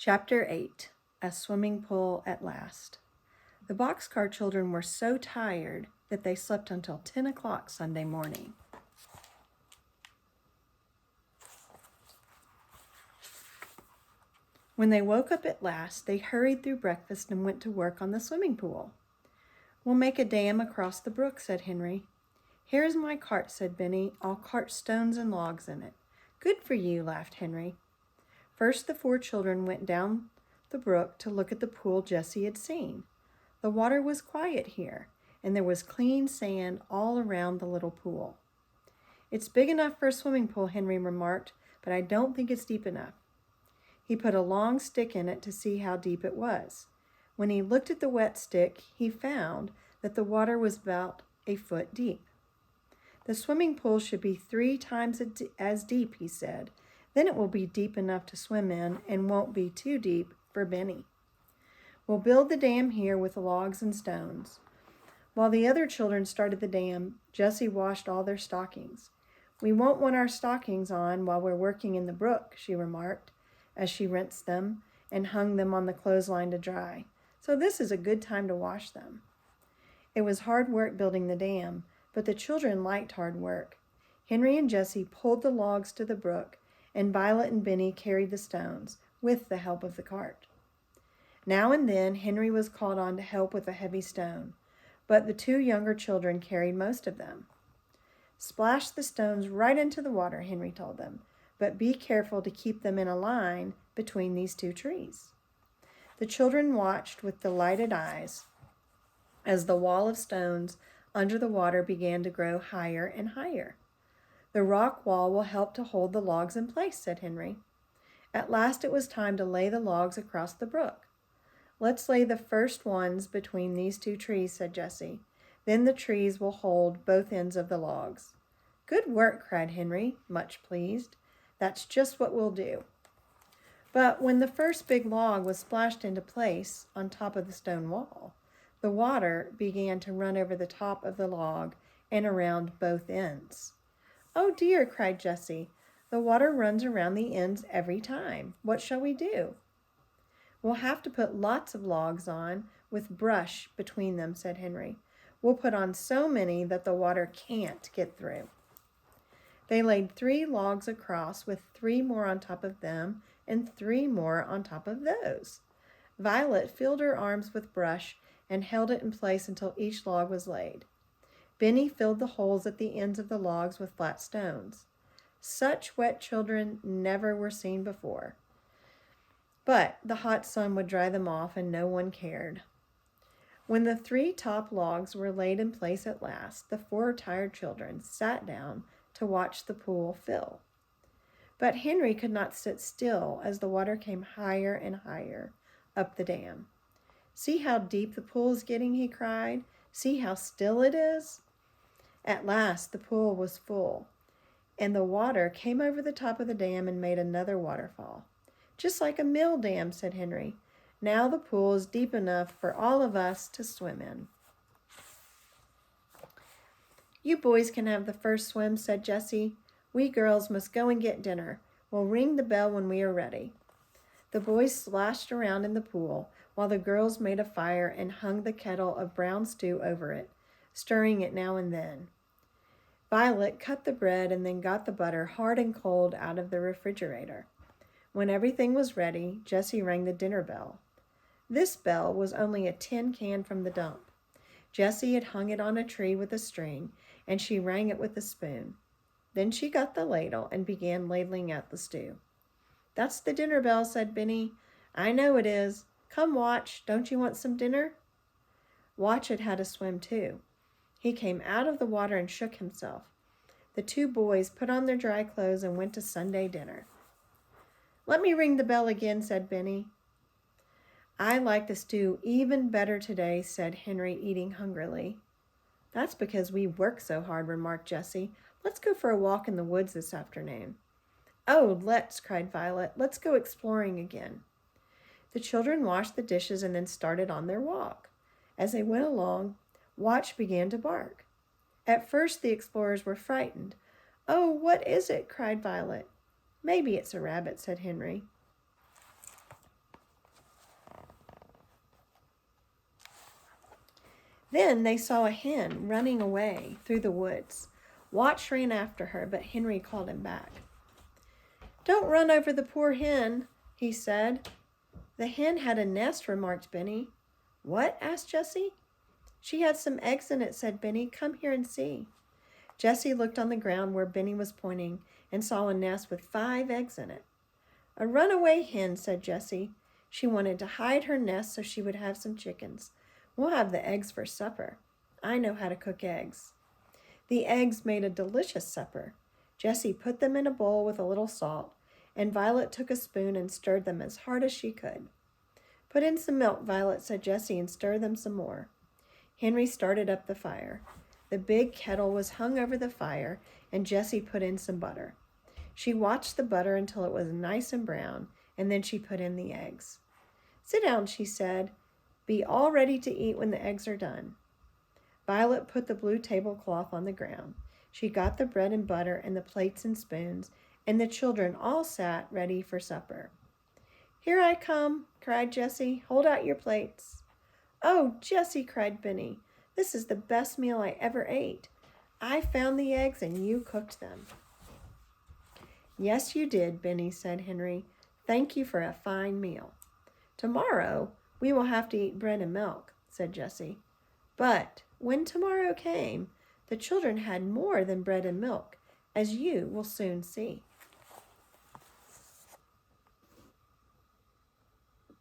Chapter 8, A Swimming Pool at Last. The Boxcar Children were so tired that they slept until 10 o'clock Sunday morning. When they woke up at last, they hurried through breakfast and went to work on the swimming pool. "We'll make a dam across the brook," said Henry. "Here is my cart," said Benny. "I'll cart stones and logs in it." "Good for you," laughed Henry. First, the 4 children went down the brook to look at the pool Jessie had seen. The water was quiet here, and there was clean sand all around the little pool. "It's big enough for a swimming pool," Henry remarked, "but I don't think it's deep enough." He put a long stick in it to see how deep it was. When he looked at the wet stick, he found that the water was about a foot deep. "The swimming pool should be 3 times as deep," he said. "Then it will be deep enough to swim in and won't be too deep for Benny. We'll build the dam here with logs and stones." While the other children started the dam, Jessie washed all their stockings. "We won't want our stockings on while we're working in the brook," she remarked, as she rinsed them and hung them on the clothesline to dry. "So this is a good time to wash them." It was hard work building the dam, but the children liked hard work. Henry and Jessie pulled the logs to the brook, and Violet and Benny carried the stones, with the help of the cart. Now and then, Henry was called on to help with a heavy stone, but the 2 younger children carried most of them. "Splash the stones right into the water," Henry told them, "but be careful to keep them in a line between these 2 trees." The children watched with delighted eyes as the wall of stones under the water began to grow higher and higher. "The rock wall will help to hold the logs in place," said Henry. At last it was time to lay the logs across the brook. "Let's lay the first ones between these 2 trees," said Jessie. "Then the trees will hold both ends of the logs." "Good work," cried Henry, much pleased. "That's just what we'll do." But when the first big log was splashed into place on top of the stone wall, the water began to run over the top of the log and around both ends. "Oh dear," cried Jessie. "The water runs around the ends every time. What shall we do?" "We'll have to put lots of logs on with brush between them," said Henry. "We'll put on so many that the water can't get through." They laid 3 logs across with 3 more on top of them and 3 more on top of those. Violet filled her arms with brush and held it in place until each log was laid. Benny filled the holes at the ends of the logs with flat stones. Such wet children never were seen before. But the hot sun would dry them off, and no one cared. When the 3 top logs were laid in place at last, the 4 tired children sat down to watch the pool fill. But Henry could not sit still as the water came higher and higher up the dam. "See how deep the pool is getting," he cried. "See how still it is." At last the pool was full, and the water came over the top of the dam and made another waterfall. "Just like a mill dam," said Henry. "Now the pool is deep enough for all of us to swim in." "You boys can have the first swim," said Jessie. "We girls must go and get dinner. We'll ring the bell when we are ready." The boys splashed around in the pool, while the girls made a fire and hung the kettle of brown stew over it, stirring it now and then. Violet cut the bread and then got the butter hard and cold out of the refrigerator. When everything was ready, Jessie rang the dinner bell. This bell was only a tin can from the dump. Jessie had hung it on a tree with a string, and she rang it with a spoon. Then she got the ladle and began ladling out the stew. "That's the dinner bell," said Benny. "I know it is. Come, Watch, don't you want some dinner?" Watch had had a swim too. He came out of the water and shook himself. The 2 boys put on their dry clothes and went to Sunday dinner. "Let me ring the bell again," said Benny. "I like the stew even better today," said Henry, eating hungrily. "That's because we work so hard," remarked Jessie. "Let's go for a walk in the woods this afternoon." "Oh, let's," cried Violet. "Let's go exploring again." The children washed the dishes and then started on their walk. As they went along, Watch began to bark. At first the explorers were frightened. "Oh, what is it?" cried Violet. "Maybe it's a rabbit," said Henry. Then they saw a hen running away through the woods. Watch ran after her, but Henry called him back. "Don't run over the poor hen," he said. "The hen had a nest," remarked Benny. "What?" asked Jessie. "She had some eggs in it," said Benny. "Come here and see." Jessie looked on the ground where Benny was pointing and saw a nest with 5 eggs in it. "A runaway hen," said Jessie. "She wanted to hide her nest so she would have some chickens. We'll have the eggs for supper. I know how to cook eggs." The eggs made a delicious supper. Jessie put them in a bowl with a little salt, and Violet took a spoon and stirred them as hard as she could. "Put in some milk, Violet," said Jessie, "and stir them some more." Henry started up the fire. The big kettle was hung over the fire, and Jessie put in some butter. She watched the butter until it was nice and brown, and then she put in the eggs. "Sit down," she said. "Be all ready to eat when the eggs are done." Violet put the blue tablecloth on the ground. She got the bread and butter and the plates and spoons, and the children all sat ready for supper. "Here I come," cried Jessie. "Hold out your plates." "Oh, Jessie," cried Benny, "this is the best meal I ever ate. I found the eggs and you cooked them." "Yes, you did, Benny," said Henry. "Thank you for a fine meal." "Tomorrow we will have to eat bread and milk," said Jessie. But when tomorrow came, the children had more than bread and milk, as you will soon see.